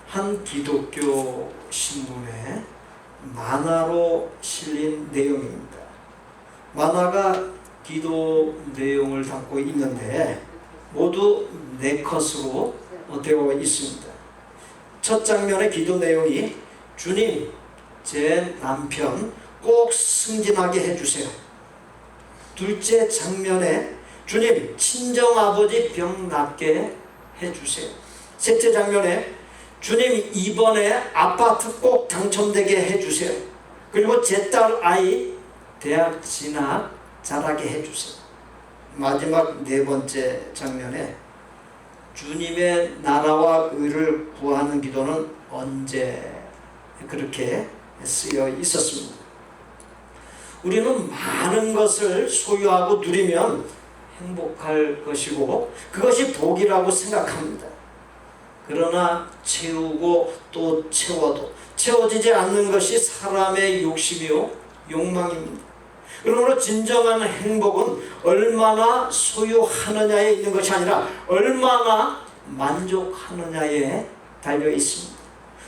한 기독교 신문에 만화로 실린 내용입니다. 만화가 기도 내용을 담고 있는데 모두 4컷으로 되어 있습니다. 첫 장면의 기도 내용이 주님, 제 남편 꼭 승진하게 해주세요. 둘째 장면에 주님, 친정아버지 병 낫게 해주세요. 셋째 장면에 주님, 이번에 아파트 꼭 당첨되게 해주세요. 그리고 제 딸 아이 대학 진학 잘하게 해주세요. 마지막 4번째 장면에 주님의 나라와 의를 구하는 기도는 언제, 그렇게 쓰여 있었습니다. 우리는 많은 것을 소유하고 누리면 행복할 것이고 그것이 복이라고 생각합니다. 그러나 채우고 또 채워도 채워지지 않는 것이 사람의 욕심이요 욕망입니다. 그러므로 진정한 행복은 얼마나 소유하느냐에 있는 것이 아니라 얼마나 만족하느냐에 달려 있습니다.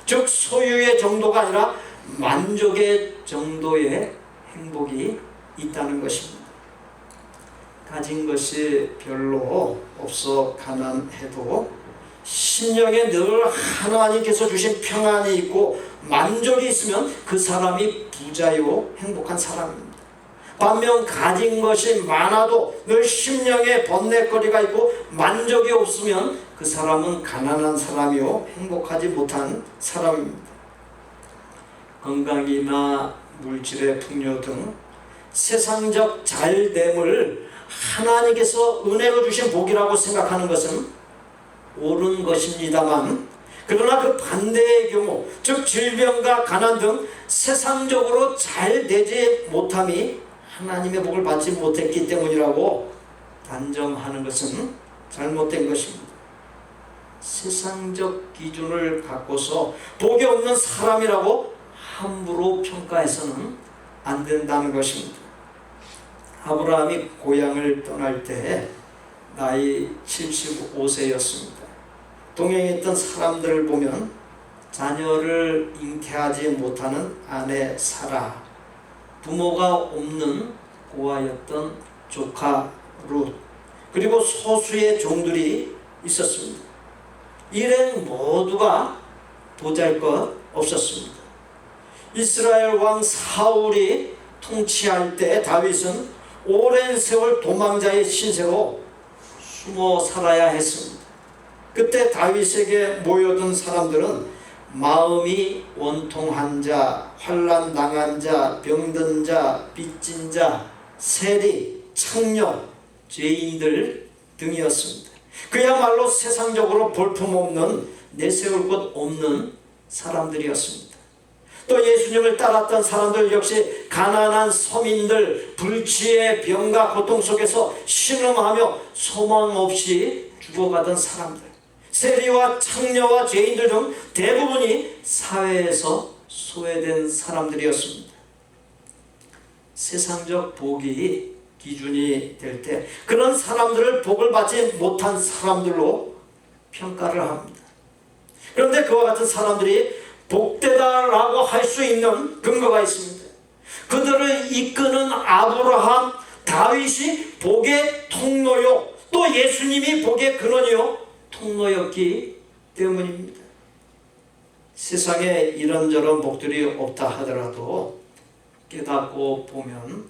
즉 소유의 정도가 아니라 만족의 정도의 행복이 있다는 것입니다. 가진 것이 별로 없어 가난해도 심령에 늘 하나님께서 주신 평안이 있고 만족이 있으면 그 사람이 부자요 행복한 사람입니다. 반면 가진 것이 많아도 늘 심령에 번뇌거리가 있고 만족이 없으면 그 사람은 가난한 사람이요 행복하지 못한 사람입니다. 건강이나 물질의 풍요 등 세상적 잘됨을 하나님께서 은혜로 주신 복이라고 생각하는 것은 옳은 것입니다만, 그러나 그 반대의 경우, 즉 질병과 가난 등 세상적으로 잘 되지 못함이 하나님의 복을 받지 못했기 때문이라고 단정하는 것은 잘못된 것입니다. 세상적 기준을 갖고서 복이 없는 사람이라고 함부로 평가해서는 안 된다는 것입니다. 아브라함이 고향을 떠날 때 나이 75세였습니다. 동행에 있던 사람들을 보면 자녀를 잉태하지 못하는 아내 사라, 부모가 없는 고아였던 조카 룻, 그리고 소수의 종들이 있었습니다. 일행 모두가 보잘것 없었습니다. 이스라엘 왕 사울이 통치할 때 다윗은 오랜 세월 도망자의 신세로 숨어 살아야 했습니다. 그때 다윗에게 모여든 사람들은 마음이 원통한 자, 환난 당한 자, 병든 자, 빚진 자, 세리, 창녀, 죄인들 등이었습니다. 그야말로 세상적으로 볼품없는 내세울 곳 없는 사람들이었습니다. 또 예수님을 따랐던 사람들 역시 가난한 서민들, 불치의 병과 고통 속에서 신음하며 소망 없이 죽어가던 사람들, 세리와 창녀와 죄인들 등 대부분이 사회에서 소외된 사람들이었습니다. 세상적 복이 기준이 될 때 그런 사람들을 복을 받지 못한 사람들로 평가를 합니다. 그런데 그와 같은 사람들이 복되다라고 할 수 있는 근거가 있습니다. 그들을 이끄는 아브라함, 다윗이 복의 통로요, 또 예수님이 복의 근원이요 통로였기 때문입니다. 세상에 이런저런 복들이 없다 하더라도 깨닫고 보면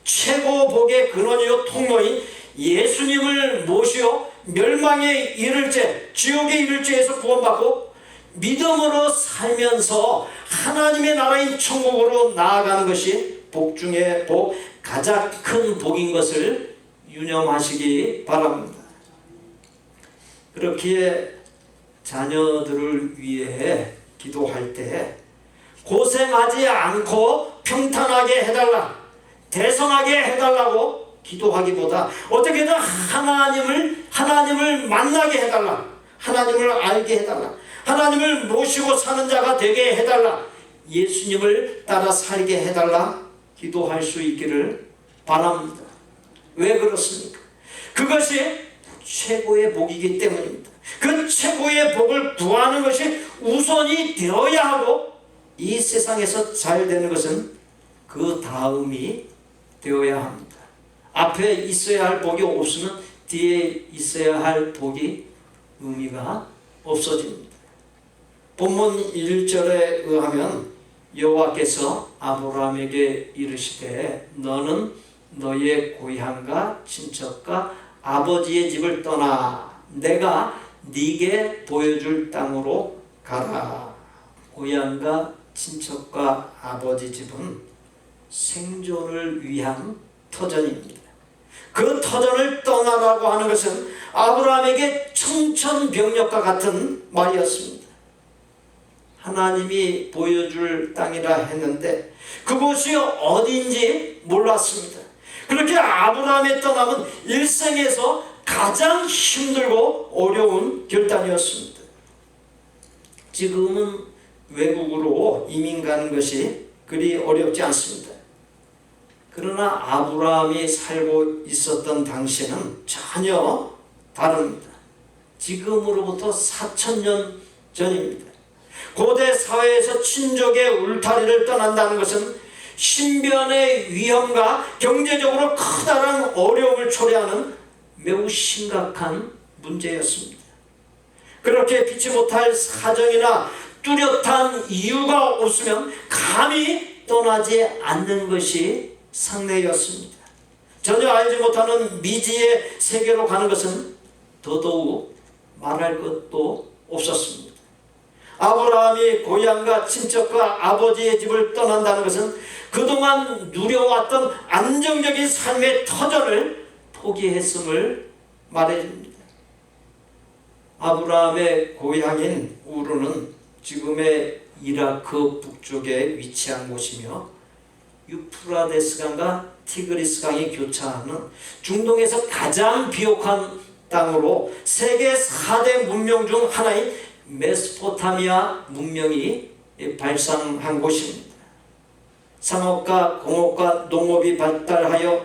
최고 복의 근원이요 통로인 예수님을 모시어 멸망에 이를 죄, 지옥에 이를 죄에서 구원받고 믿음으로 살면서 하나님의 나라인 천국으로 나아가는 것이 복 중에 복, 가장 큰 복인 것을 유념하시기 바랍니다. 그렇기에 자녀들을 위해 기도할 때 고생하지 않고 평탄하게 해달라, 대성하게 해달라고 기도하기보다 어떻게든 하나님을 만나게 해달라, 하나님을 알게 해달라, 하나님을 모시고 사는 자가 되게 해달라, 예수님을 따라 살게 해달라 기도할 수 있기를 바랍니다. 왜 그렇습니까? 그것이 최고의 복이기 때문입니다. 그 최고의 복을 구하는 것이 우선이 되어야 하고, 이 세상에서 잘 되는 것은 그 다음이 되어야 합니다. 앞에 있어야 할 복이 없으면 뒤에 있어야 할 복이 의미가 없어집니다. 본문 1절에 의하면 여호와께서 아브라함에게 이르시되 너는 너의 고향과 친척과 아버지의 집을 떠나 내가 네게 보여줄 땅으로 가라. 고향과 친척과 아버지 집은 생존을 위한 터전입니다. 그 터전을 떠나라고 하는 것은 아브라함에게 청천벽력과 같은 말이었습니다. 하나님이 보여줄 땅이라 했는데 그곳이 어딘지 몰랐습니다. 그렇게 아브라함의 떠남은 일생에서 가장 힘들고 어려운 결단이었습니다. 지금은 외국으로 이민 가는 것이 그리 어렵지 않습니다. 그러나 아브라함이 살고 있었던 당시는 전혀 다릅니다. 지금으로부터 4000년 전입니다. 고대 사회에서 친족의 울타리를 떠난다는 것은 신변의 위험과 경제적으로 커다란 어려움을 초래하는 매우 심각한 문제였습니다. 그렇게 피치 못할 사정이나 뚜렷한 이유가 없으면 감히 떠나지 않는 것이 상례였습니다. 전혀 알지 못하는 미지의 세계로 가는 것은 더더욱 말할 것도 없었습니다. 아브라함이 고향과 친척과 아버지의 집을 떠난다는 것은 그동안 누려왔던 안정적인 삶의 터전을 포기했음을 말해줍니다. 아브라함의 고향인 우르는 지금의 이라크 북쪽에 위치한 곳이며 유프라데스강과 티그리스강이 교차하는 중동에서 가장 비옥한 땅으로 세계 4대 문명 중 하나인 메소포타미아 문명이 발상한 곳입니다. 상업과 공업과 농업이 발달하여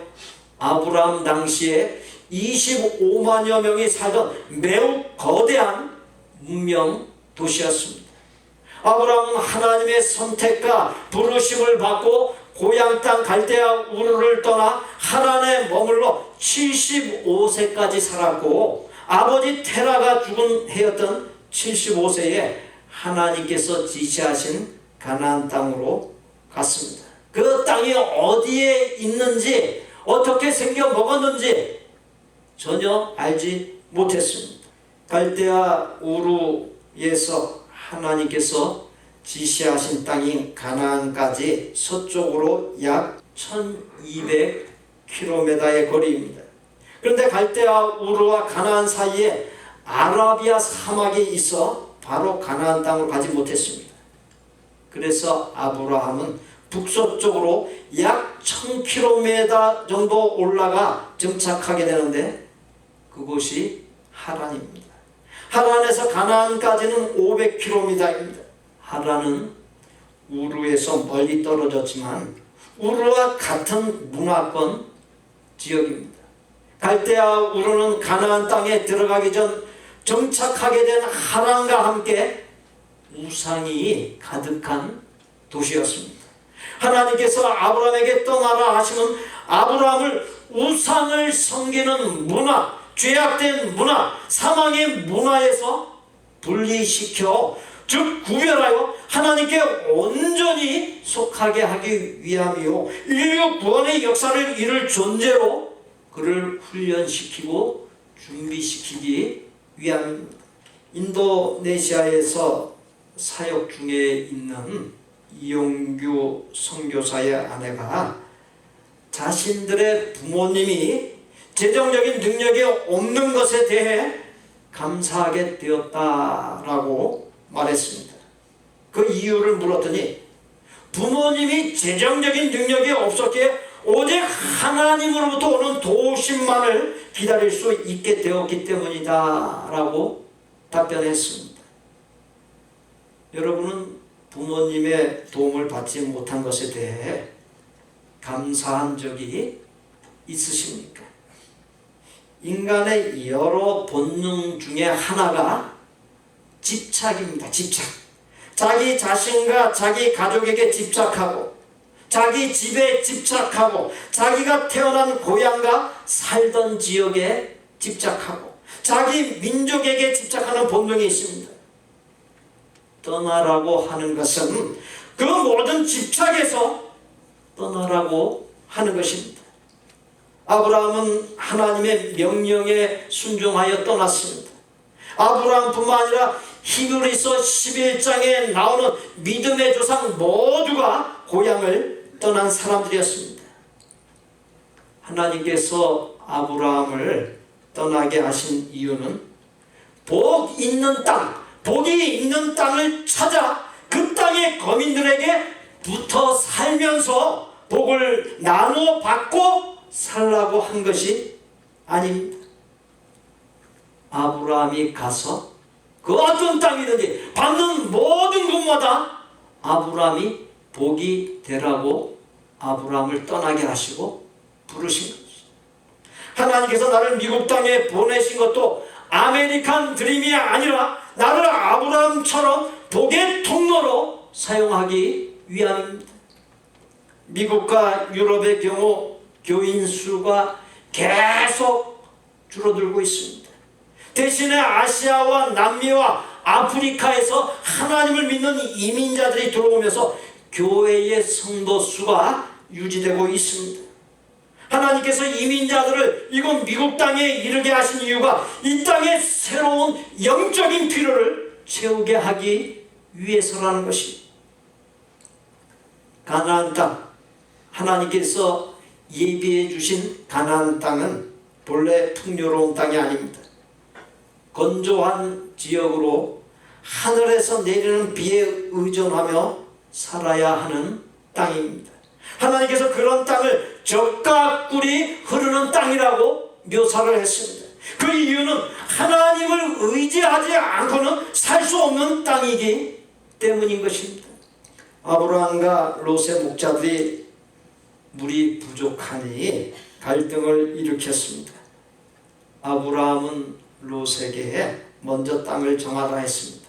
아브라함 당시에 25만여 명이 살던 매우 거대한 문명 도시였습니다. 아브라함은 하나님의 선택과 부르심을 받고 고향 땅 갈대아 우르를 떠나 하란에 머물러 75세까지 살았고, 아버지 테라가 죽은 해였던 75세에 하나님께서 지시하신 가나안 땅으로 갔습니다. 그 땅이 어디에 있는지 어떻게 생겨 먹었는지 전혀 알지 못했습니다. 갈대아 우르에서 하나님께서 지시하신 땅인 가나안까지 서쪽으로 약 1200km의 거리입니다. 그런데 갈대아 우르와 가나안 사이에 아라비아 사막이 있어 바로 가나안 땅으로 가지 못했습니다. 그래서 아브라함은 북서쪽으로 약 1000km 정도 올라가 정착하게 되는데 그곳이 하란입니다. 하란에서 가나안까지는 500km입니다. 하란은 우르에서 멀리 떨어졌지만 우르와 같은 문화권 지역입니다. 갈대아 우르는 가나안 땅에 들어가기 전 정착하게 된 하란과 함께 우상이 가득한 도시였습니다. 하나님께서 아브라함에게 떠나라 하시면 아브라함을 우상을 섬기는 문화, 죄악된 문화, 사망의 문화에서 분리시켜, 즉 구별하여 하나님께 온전히 속하게 하기 위함이요, 인류 구원의 역사를 이룰 존재로 그를 훈련시키고 준비시키기 위함입니다. 인도네시아에서 사역 중에 있는 이용규 선교사의 아내가 자신들의 부모님이 재정적인 능력이 없는 것에 대해 감사하게 되었다라고 말했습니다. 그 이유를 물었더니 부모님이 재정적인 능력이 없었기에 오직 하나님으로부터 오는 도우심만을 기다릴 수 있게 되었기 때문이다 라고 답변했습니다. 여러분은 부모님의 도움을 받지 못한 것에 대해 감사한 적이 있으십니까? 인간의 여러 본능 중에 하나가 집착입니다. 집착. 자기 자신과 자기 가족에게 집착하고, 자기 집에 집착하고, 자기가 태어난 고향과 살던 지역에 집착하고, 자기 민족에게 집착하는 본능이 있습니다. 떠나라고 하는 것은 그 모든 집착에서 떠나라고 하는 것입니다. 아브라함은 하나님의 명령에 순종하여 떠났습니다. 아브라함뿐만 아니라 히브리서 11장에 나오는 믿음의 조상 모두가 고향을 떠난 사람들이었습니다. 하나님께서 아브라함을 떠나게 하신 이유는 복 있는 땅, 복이 있는 땅을 찾아 그 땅의 거민들에게 붙어 살면서 복을 나눠 받고 살라고 한 것이 아닙니다. 아브라함이 가서 그 어떤 땅이든지 받는 모든 곳마다 아브라함이 복이 되라고 아브라함을 떠나게 하시고 부르신 것입니다. 하나님께서 나를 미국 땅에 보내신 것도 아메리칸 드림이 아니라 나를 아브라함처럼 복의 통로로 사용하기 위함입니다. 미국과 유럽의 경우 교인 수가 계속 줄어들고 있습니다. 대신에 아시아와 남미와 아프리카에서 하나님을 믿는 이민자들이 들어오면서 교회의 성도 수가 유지되고 있습니다. 하나님께서 이민자들을 이곳 미국 땅에 이르게 하신 이유가 이 땅의 새로운 영적인 필요를 채우게 하기 위해서라는 것이, 가나안 땅, 하나님께서 예비해 주신 가나안 땅은 본래 풍요로운 땅이 아닙니다. 건조한 지역으로 하늘에서 내리는 비에 의존하며 살아야 하는 땅입니다. 하나님께서 그런 땅을 젖과 꿀이 흐르는 땅이라고 묘사를 했습니다. 그 이유는 하나님을 의지하지 않고는 살 수 없는 땅이기 때문인 것입니다. 아브라함과 롯의 목자들이 물이 부족하니 갈등을 일으켰습니다. 아브라함은 롯에게 먼저 땅을 정하라 했습니다.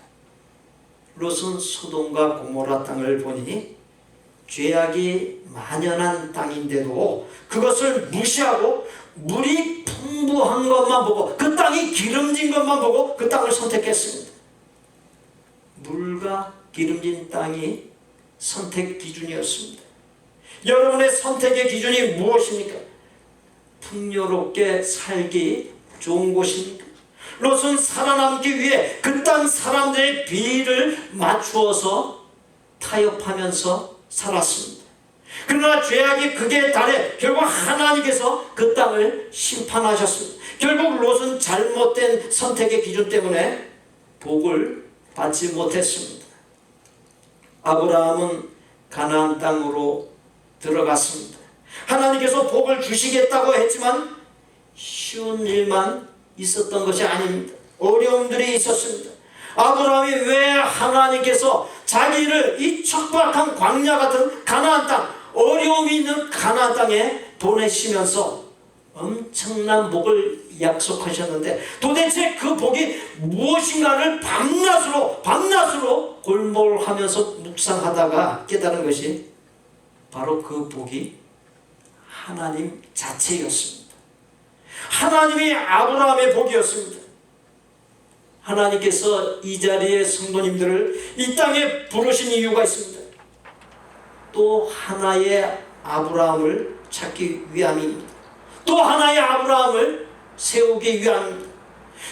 롯은 소돔과 고모라 땅을 보니 죄악이 만연한 땅인데도 그것을 무시하고 물이 풍부한 것만 보고, 그 땅이 기름진 것만 보고 그 땅을 선택했습니다. 물과 기름진 땅이 선택 기준이었습니다. 여러분의 선택의 기준이 무엇입니까? 풍요롭게 살기 좋은 곳입니까? 롯은 살아남기 위해 그 땅 사람들의 비위를 맞추어서 타협하면서 살았습니다. 그러나 죄악이 극에 달해 결국 하나님께서 그 땅을 심판하셨습니다. 결국 롯은 잘못된 선택의 기준 때문에 복을 받지 못했습니다. 아브라함은 가나안 땅으로 들어갔습니다. 하나님께서 복을 주시겠다고 했지만 쉬운 일만 있었던 것이 아닙니다. 어려움들이 있었습니다. 아브라함이 왜 하나님께서 자기를 이 척박한 광야 같은 가나안 땅, 어려움이 있는 가나안 땅에 보내시면서 엄청난 복을 약속하셨는데 도대체 그 복이 무엇인가를 밤낮으로 골몰하면서 묵상하다가 깨달은 것이 바로 그 복이 하나님 자체였습니다. 하나님이 아브라함의 복이었습니다. 하나님께서 이 자리에 성도님들을 이 땅에 부르신 이유가 있습니다. 또 하나의 아브라함을 찾기 위함입니다. 또 하나의 아브라함을 세우기 위함입니다.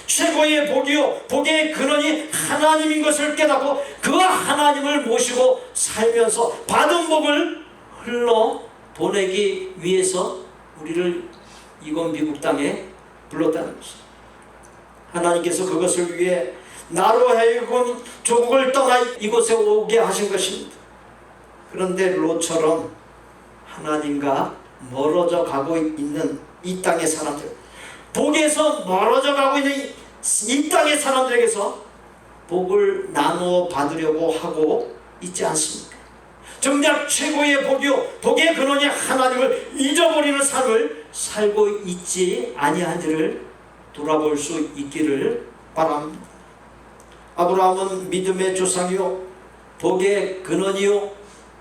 최고의 복이요 복의 근원이 하나님인 것을 깨닫고 그 하나님을 모시고 살면서 받은 복을 흘러 보내기 위해서 우리를 이곳 미국 땅에 불렀다는 것입니다. 하나님께서 그것을 위해 나로 하여금 조국을 떠나 이곳에 오게 하신 것입니다. 그런데 롯처럼 하나님과 멀어져 가고 있는 이 땅의 사람들, 복에서 멀어져 가고 있는 이 땅의 사람들에게서 복을 나누어 받으려고 하고 있지 않습니까? 정작 최고의 복이요 복의 근원이 하나님을 잊어버리는 삶을 살고 있지 아니한지를 돌아볼 수 있기를 바랍니다. 아브라함은 믿음의 조상이요 복의 근원이요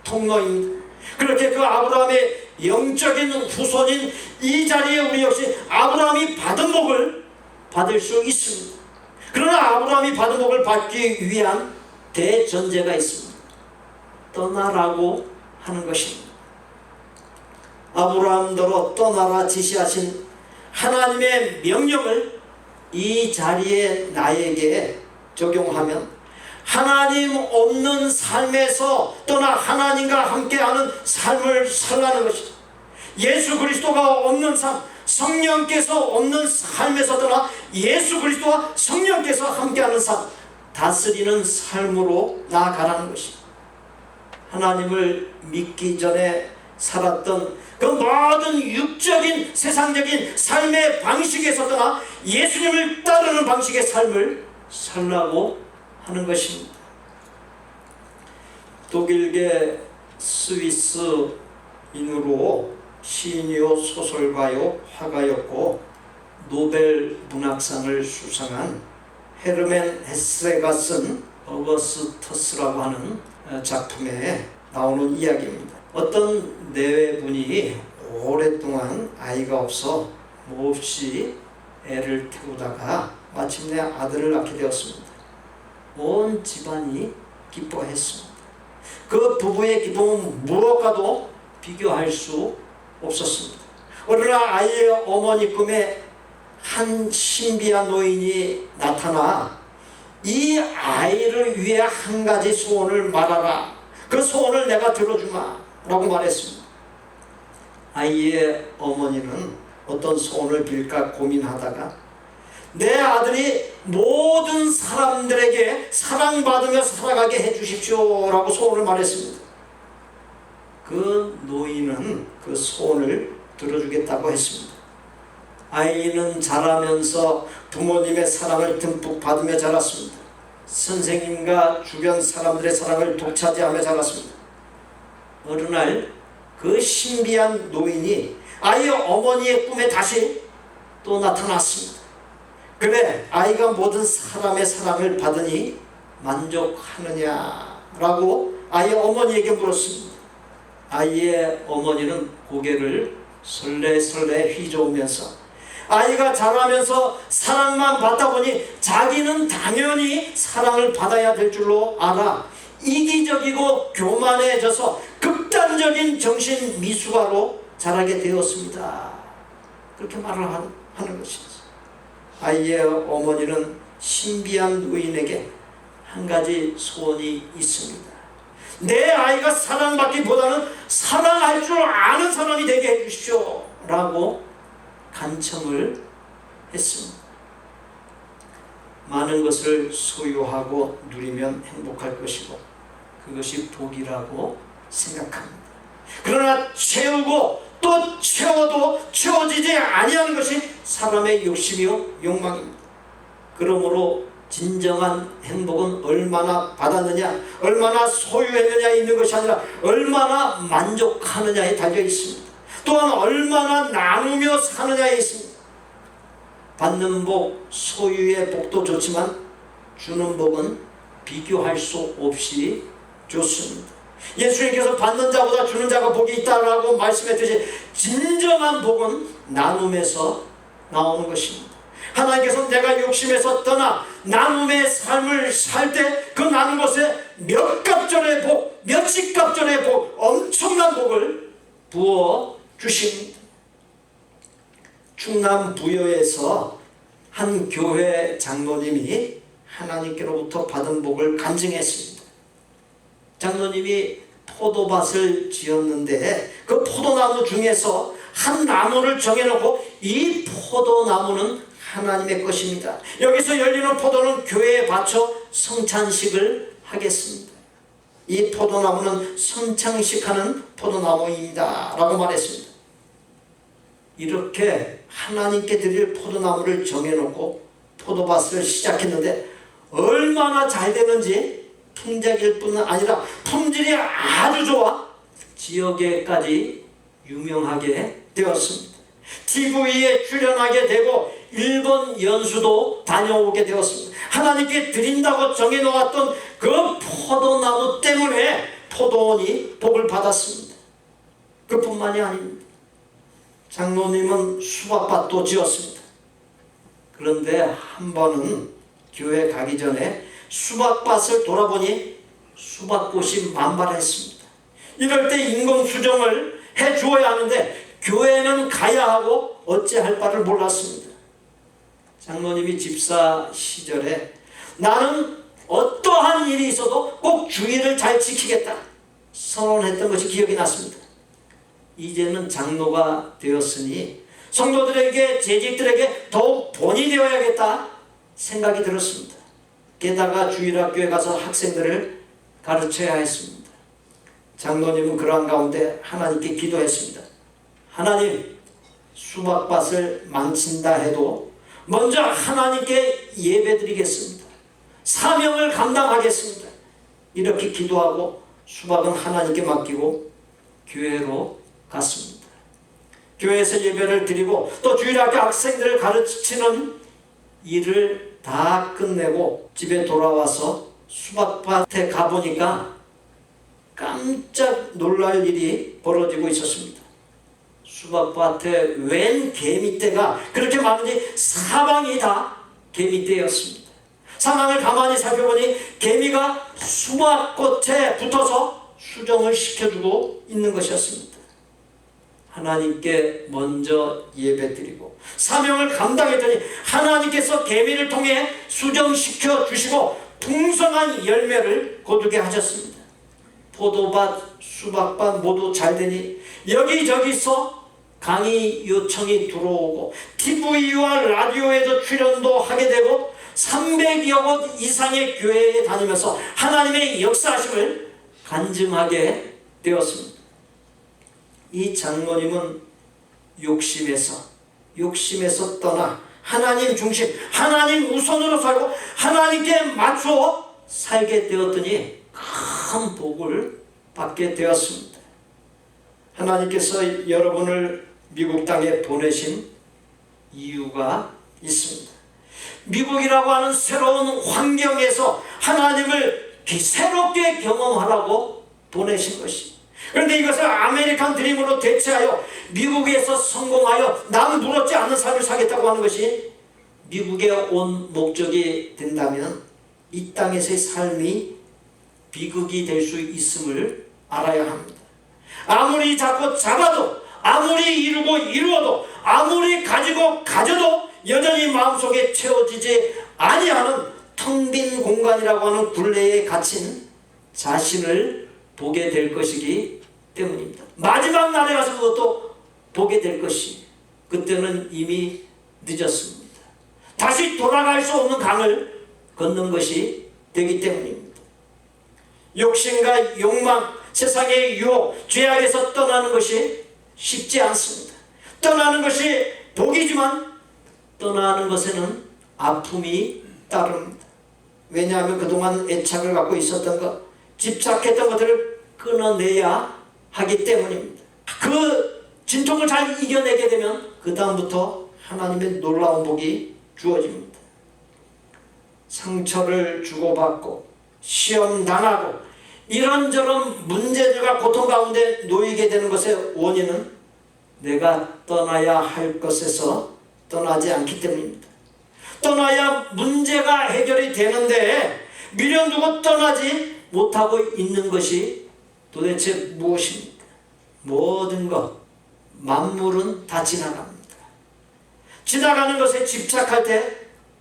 통로입니다. 그렇게 그 아브라함의 영적인 후손인 이 자리에 우리 역시 아브라함이 받은 복을 받을 수 있습니다. 그러나 아브라함이 받은 복을 받기 위한 대전제가 있습니다. 떠나라고 하는 것입니다. 아브라함더러 떠나라 지시하신 하나님의 명령을 이 자리에 나에게 적용하면 하나님 없는 삶에서 떠나 하나님과 함께하는 삶을 살라는 것입니다. 예수 그리스도가 없는 삶, 성령께서 없는 삶에서 떠나 예수 그리스도와 성령께서 함께하는 삶, 다스리는 삶으로 나아가라는 것입니다. 하나님을 믿기 전에 살았던 그 모든 육적인 세상적인 삶의 방식에서 떠나 예수님을 따르는 방식의 삶을 살라고 하는 것입니다. 독일계 스위스인으로 시인이요 소설가요 화가였고 노벨 문학상을 수상한 헤르멘 헤세가 쓴 어거스터스라고 하는 작품에 나오는 이야기입니다. 어떤 내외분이 오랫동안 아이가 없어 몹시 애를 태우다가 마침내 아들을 낳게 되었습니다. 온 집안이 기뻐했습니다. 그 부부의 기쁨은 무엇과도 비교할 수 없었습니다. 어느 날 아이의 어머니 꿈에 한 신비한 노인이 나타나 이 아이를 위해 한 가지 소원을 말하라. 그 소원을 내가 들어주마 라고 말했습니다. 아이의 어머니는 어떤 소원을 빌까 고민하다가 내 아들이 모든 사람들에게 사랑받으며 살아가게 해주십시오 라고 소원을 말했습니다. 그 노인은 그 소원을 들어주겠다고 했습니다. 아이는 자라면서 부모님의 사랑을 듬뿍 받으며 자랐습니다. 선생님과 주변 사람들의 사랑을 독차지하며 자랐습니다. 어느 날 그 신비한 노인이 아이의 어머니의 꿈에 다시 또 나타났습니다. 그래, 아이가 모든 사람의 사랑을 받으니 만족하느냐라고 아이의 어머니에게 물었습니다. 아이의 어머니는 고개를 설레설레 휘저으면서 아이가 자라면서 사랑만 받다 보니 자기는 당연히 사랑을 받아야 될 줄로 알아 이기적이고 교만해져서 극단적인 정신 미숙아로 자라게 되었습니다. 그렇게 말을 하는 것이죠. 아이의 어머니는 신비한 노인에게 한 가지 소원이 있습니다. 내 아이가 사랑받기보다는 사랑할 줄 아는 사람이 되게 해주십시오 라고 간청을 했습니다. 많은 것을 소유하고 누리면 행복할 것이고 그것이 복이라고 생각합니다. 그러나 채우고 또 채워도 채워지지 아니하는 것이 사람의 욕심이요 욕망입니다. 그러므로 진정한 행복은 얼마나 받았느냐, 얼마나 소유했느냐에 있는 것이 아니라 얼마나 만족하느냐에 달려 있습니다. 또한 얼마나 나누며 사느냐에 있습니다. 받는 복, 소유의 복도 좋지만 주는 복은 비교할 수 없이 좋습니다. 예수님께서 받는 자보다 주는 자가 복이 있다라고 말씀했듯이 진정한 복은 나눔에서 나오는 것입니다. 하나님께서 내가 욕심에서 떠나 나눔의 삶을 살 때 그 나눈 것에 몇 갑절의 복, 몇십 갑절의 복, 엄청난 복을 부어 주십니다. 충남 부여에서 한 교회 장로님이 하나님께로부터 받은 복을 간증했습니다. 장로님이 포도밭을 지었는데 그 포도나무 중에서 한 나무를 정해놓고 이 포도나무는 하나님의 것입니다. 여기서 열리는 포도는 교회에 바쳐 성찬식을 하겠습니다. 이 포도나무는 성찬식하는 포도나무입니다 라고 말했습니다. 이렇게 하나님께 드릴 포도나무를 정해놓고 포도밭을 시작했는데 얼마나 잘 되는지 풍작일 뿐 아니라 품질이 아주 좋아 지역에까지 유명하게 되었습니다. TV에 출연하게 되고 일본 연수도 다녀오게 되었습니다. 하나님께 드린다고 정해놓았던 그 포도나무 때문에 포도원이 복을 받았습니다. 그뿐만이 아닙니다. 장로님은 수박밭도 지었습니다. 그런데 한 번은 교회 가기 전에 수박밭을 돌아보니 수박꽃이 만발했습니다. 이럴 때 인공수정을 해주어야 하는데 교회는 가야 하고 어찌할 바를 몰랐습니다. 장로님이 집사 시절에 나는 어떠한 일이 있어도 꼭 주의를 잘 지키겠다 선언했던 것이 기억이 났습니다. 이제는 장로가 되었으니 성도들에게 재직들에게 더욱 본이 되어야겠다 생각이 들었습니다. 게다가 주일학교에 가서 학생들을 가르쳐야 했습니다. 장로님은 그러한 가운데 하나님께 기도했습니다. 하나님, 수박밭을 망친다 해도 먼저 하나님께 예배드리겠습니다. 사명을 감당하겠습니다. 이렇게 기도하고 수박은 하나님께 맡기고 교회로 갔습니다. 교회에서 예배를 드리고 또 주일학교 학생들을 가르치는 일을 다 끝내고 집에 돌아와서 수박밭에 가보니까 깜짝 놀랄 일이 벌어지고 있었습니다. 수박밭에 웬 개미떼가 그렇게 많은지 사방이 다 개미떼였습니다. 상황을 가만히 살펴보니 개미가 수박꽃에 붙어서 수정을 시켜주고 있는 것이었습니다. 하나님께 먼저 예배드리고 사명을 감당했더니 하나님께서 개미를 통해 수정시켜 주시고 풍성한 열매를 거두게 하셨습니다. 포도밭, 수박밭 모두 잘 되니 여기저기서 강의 요청이 들어오고 TV와 라디오에도 출연도 하게 되고 300여 곳 이상의 교회에 다니면서 하나님의 역사하심을 간증하게 되었습니다. 이 장로님은 욕심에서 떠나 하나님 중심, 하나님 우선으로 살고 하나님께 맞춰 살게 되었더니 큰 복을 받게 되었습니다. 하나님께서 여러분을 미국 땅에 보내신 이유가 있습니다. 미국이라고 하는 새로운 환경에서 하나님을 새롭게 경험하라고 보내신 것이. 그런데 이것을 아메리칸 드림으로 대체하여 미국에서 성공하여 남 부럽지 않는 삶을 살겠다고 하는 것이 미국에 온 목적이 된다면 이 땅에서의 삶이 비극이 될 수 있음을 알아야 합니다. 아무리 자꾸 잡아도, 아무리 이루어도, 아무리 가져도 여전히 마음속에 채워지지 아니하는 텅 빈 공간이라고 하는 굴레에 갇힌 자신을 보게 될 것이기 때문입니다. 마지막 날에 가서 그것도 보게 될 것이, 그때는 이미 늦었습니다. 다시 돌아갈 수 없는 강을 걷는 것이 되기 때문입니다. 욕심과 욕망, 세상의 유혹, 죄악에서 떠나는 것이 쉽지 않습니다. 떠나는 것이 복이지만 떠나는 것에는 아픔이 따릅니다. 왜냐하면 그동안 애착을 갖고 있었던 것, 집착했던 것들을 끊어내야 하기 때문입니다. 그 진통을 잘 이겨내게 되면 그 다음부터 하나님의 놀라운 복이 주어집니다. 상처를 주고받고 시험 당하고 이런저런 문제들과 고통 가운데 놓이게 되는 것의 원인은 내가 떠나야 할 것에서 떠나지 않기 때문입니다. 떠나야 문제가 해결이 되는데 미련두고 떠나지 못하고 있는 것이 도대체 무엇입니까? 모든 것, 만물은 다 지나갑니다. 지나가는 것에 집착할 때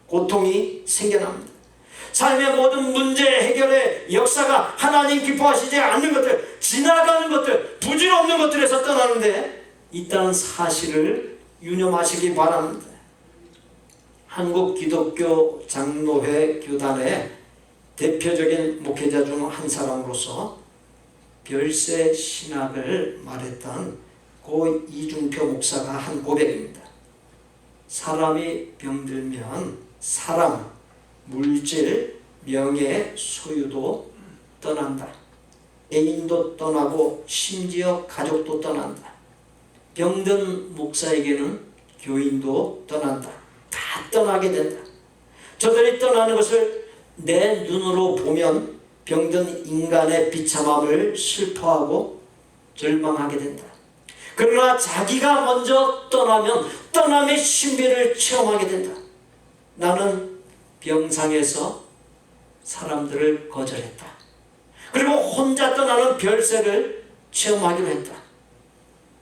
고통이 생겨납니다. 삶의 모든 문제 해결의 역사가 하나님 기뻐하시지 않는 것들, 지나가는 것들, 부질없는 것들에서 떠나는데 있다는 사실을 유념하시기 바랍니다. 한국 기독교 장로회 교단의 대표적인 목회자 중 한 사람으로서 별세 신학을 말했던 고 이중표 목사가 한 고백입니다. 사람이 병들면 사람, 물질, 명예, 소유도 떠난다. 애인도 떠나고 심지어 가족도 떠난다. 병든 목사에게는 교인도 떠난다. 다 떠나게 된다. 저들이 떠나는 것을 내 눈으로 보면 병든 인간의 비참함을 슬퍼하고 절망하게 된다. 그러나 자기가 먼저 떠나면 떠남의 신비를 체험하게 된다. 나는 병상에서 사람들을 거절했다. 그리고 혼자 떠나는 별세를 체험하기로 했다.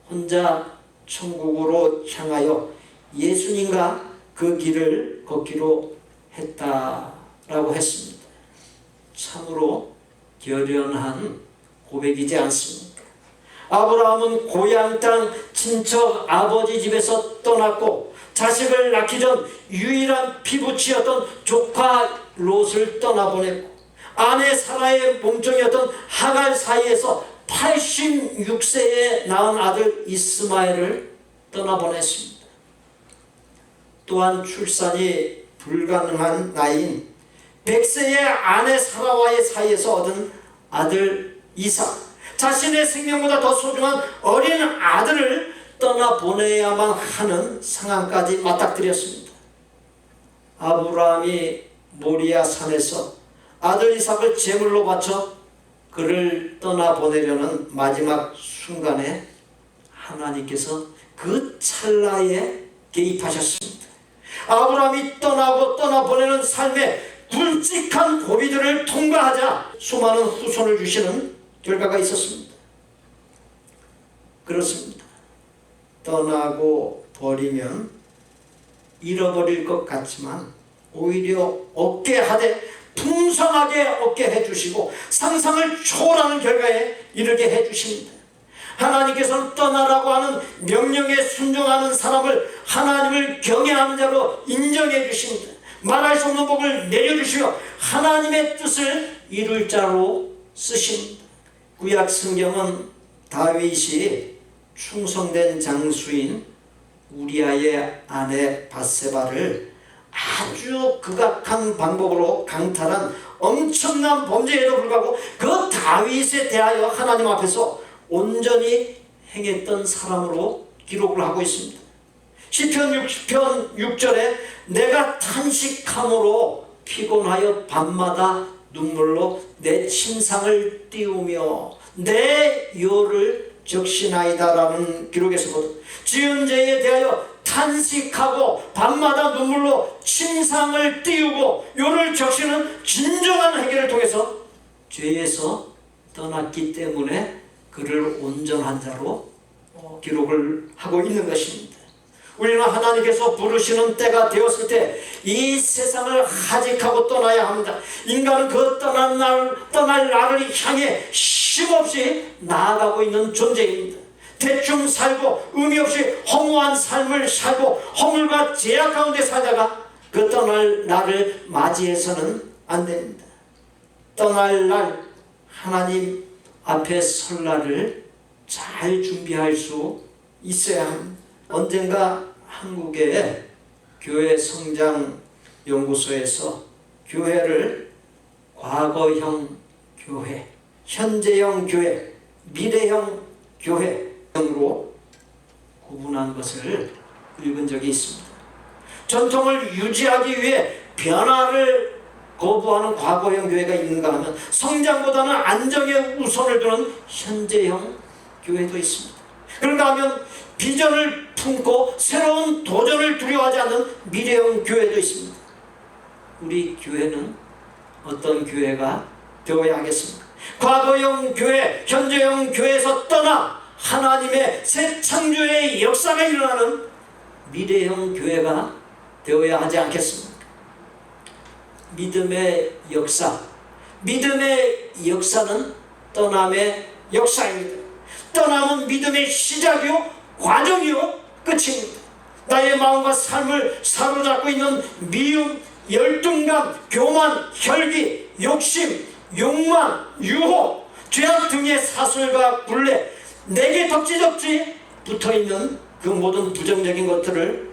혼자 천국으로 향하여 예수님과 그 길을 걷기로 했다라고 했습니다. 참으로 결연한 고백이지 않습니까? 아브라함은 고향 땅 친척 아버지 집에서 떠났고 자식을 낳기 전 유일한 피부치였던 조카 롯을 떠나보냈고 아내 사라의 몸종이었던 하갈 사이에서 86세에 낳은 아들 이스마엘을 떠나보냈습니다. 또한 출산이 불가능한 나이인 100세의 아내 사라와의 사이에서 얻은 아들 이삭, 자신의 생명보다 더 소중한 어린 아들을 떠나보내야만 하는 상황까지 맞닥뜨렸습니다. 아브라함이 모리아 산에서 아들 이삭을 제물로 바쳐 그를 떠나보내려는 마지막 순간에 하나님께서 그 찰나에 개입하셨습니다. 아브라함이 떠나고 떠나보내는 삶의 굵직한 고비들을 통과하자 수많은 후손을 주시는 결과가 있었습니다. 그렇습니다. 떠나고 버리면 잃어버릴 것 같지만 오히려 얻게 하되 풍성하게 얻게 해주시고 상상을 초월하는 결과에 이르게 해주십니다. 하나님께서는 떠나라고 하는 명령에 순종하는 사람을 하나님을 경외하는 자로 인정해 주십니다. 말할 수 없는 복을 내려주시며 하나님의 뜻을 이룰 자로 쓰십니다. 구약 성경은 다윗이 충성된 장수인 우리아의 아내 밧세바를 아주 극악한 방법으로 강탈한 엄청난 범죄에도 불구하고 그 다윗에 대하여 하나님 앞에서 온전히 행했던 사람으로 기록을 하고 있습니다. 시편 60편 6절에 내가 탄식함으로 피곤하여 밤마다 눈물로 내 침상을 띄우며 내 요를 적시나이다라는 기록에서거든. 지은 죄에 대하여 탄식하고 밤마다 눈물로 침상을 띄우고 요를 적시는 진정한 해결을 통해서 죄에서 떠났기 때문에 그를 온전한 자로 기록을 하고 있는 것입니다. 우리는 하나님께서 부르시는 때가 되었을 때 이 세상을 하직하고 떠나야 합니다. 인간은 그 떠날 날을 향해 쉼없이 나아가고 있는 존재입니다. 대충 살고 의미 없이 허무한 삶을 살고 허물과 제약 가운데 살다가 그 떠날 날을 맞이해서는 안 됩니다. 떠날 날 하나님 앞에 설 날을 잘 준비할 수 있어야 합니다. 언젠가 한국의 교회 성장 연구소에서 교회를 과거형 교회, 현재형 교회, 미래형 교회형으로 구분한 것을 읽은 적이 있습니다. 전통을 유지하기 위해 변화를 거부하는 과거형 교회가 있는가 하면 성장보다는 안정에 우선을 두는 현재형 교회도 있습니다. 그런가 하면 비전을 품고 새로운 도전을 두려워하지 않는 미래형 교회도 있습니다. 우리 교회는 어떤 교회가 되어야 하겠습니까? 과거형 교회, 현재형 교회에서 떠나 하나님의 새 창조의 역사가 일어나는 미래형 교회가 되어야 하지 않겠습니까? 믿음의 역사, 믿음의 역사는 떠남의 역사입니다. 떠남은 믿음의 시작이요 과정이요 끝입니다. 나의 마음과 삶을 사로잡고 있는 미움, 열등감, 교만, 혈기, 욕심, 욕망, 유혹, 죄악 등의 사슬과 굴레, 내게 덕지덕지 붙어있는 그 모든 부정적인 것들을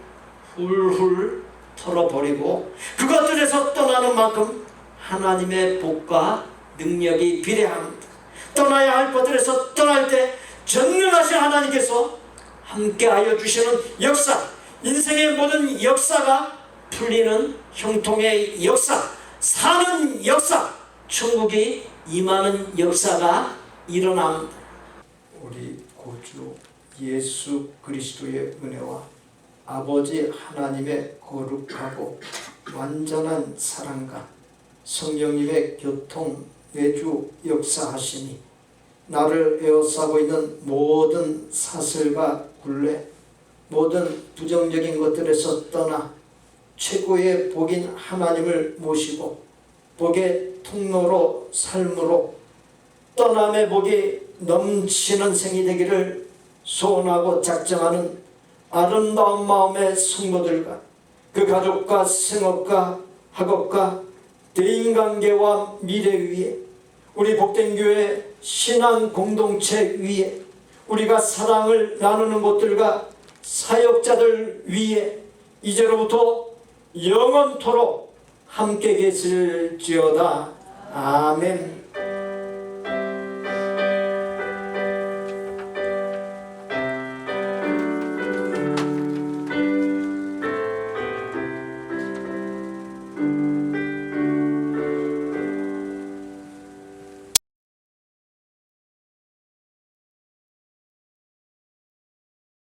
훌훌 털어버리고 그것들에서 떠나는 만큼 하나님의 복과 능력이 비례합니다. 떠나야 할 것들에서 떠날 때 전능하신 하나님께서 함께하여 주시는 역사, 인생의 모든 역사가 풀리는 형통의 역사, 사는 역사, 천국이 임하는 역사가 일어납니다. 우리 구주 예수 그리스도의 은혜와 아버지 하나님의 거룩하고 완전한 사랑과 성령님의 교통 매주 역사하시니 나를 에워싸고 있는 모든 사슬과 굴레, 모든 부정적인 것들에서 떠나 최고의 복인 하나님을 모시고 복의 통로로 삶으로 떠남의 복이 넘치는 생이 되기를 소원하고 작정하는 아름다운 마음의 성도들과 그 가족과 생업과 학업과 대인관계와 미래 위에 우리 복된 교회 신앙 공동체 위에 우리가 사랑을 나누는 곳들과 사역자들 위에 이제로부터 영원토록 함께 계실지어다. 아멘.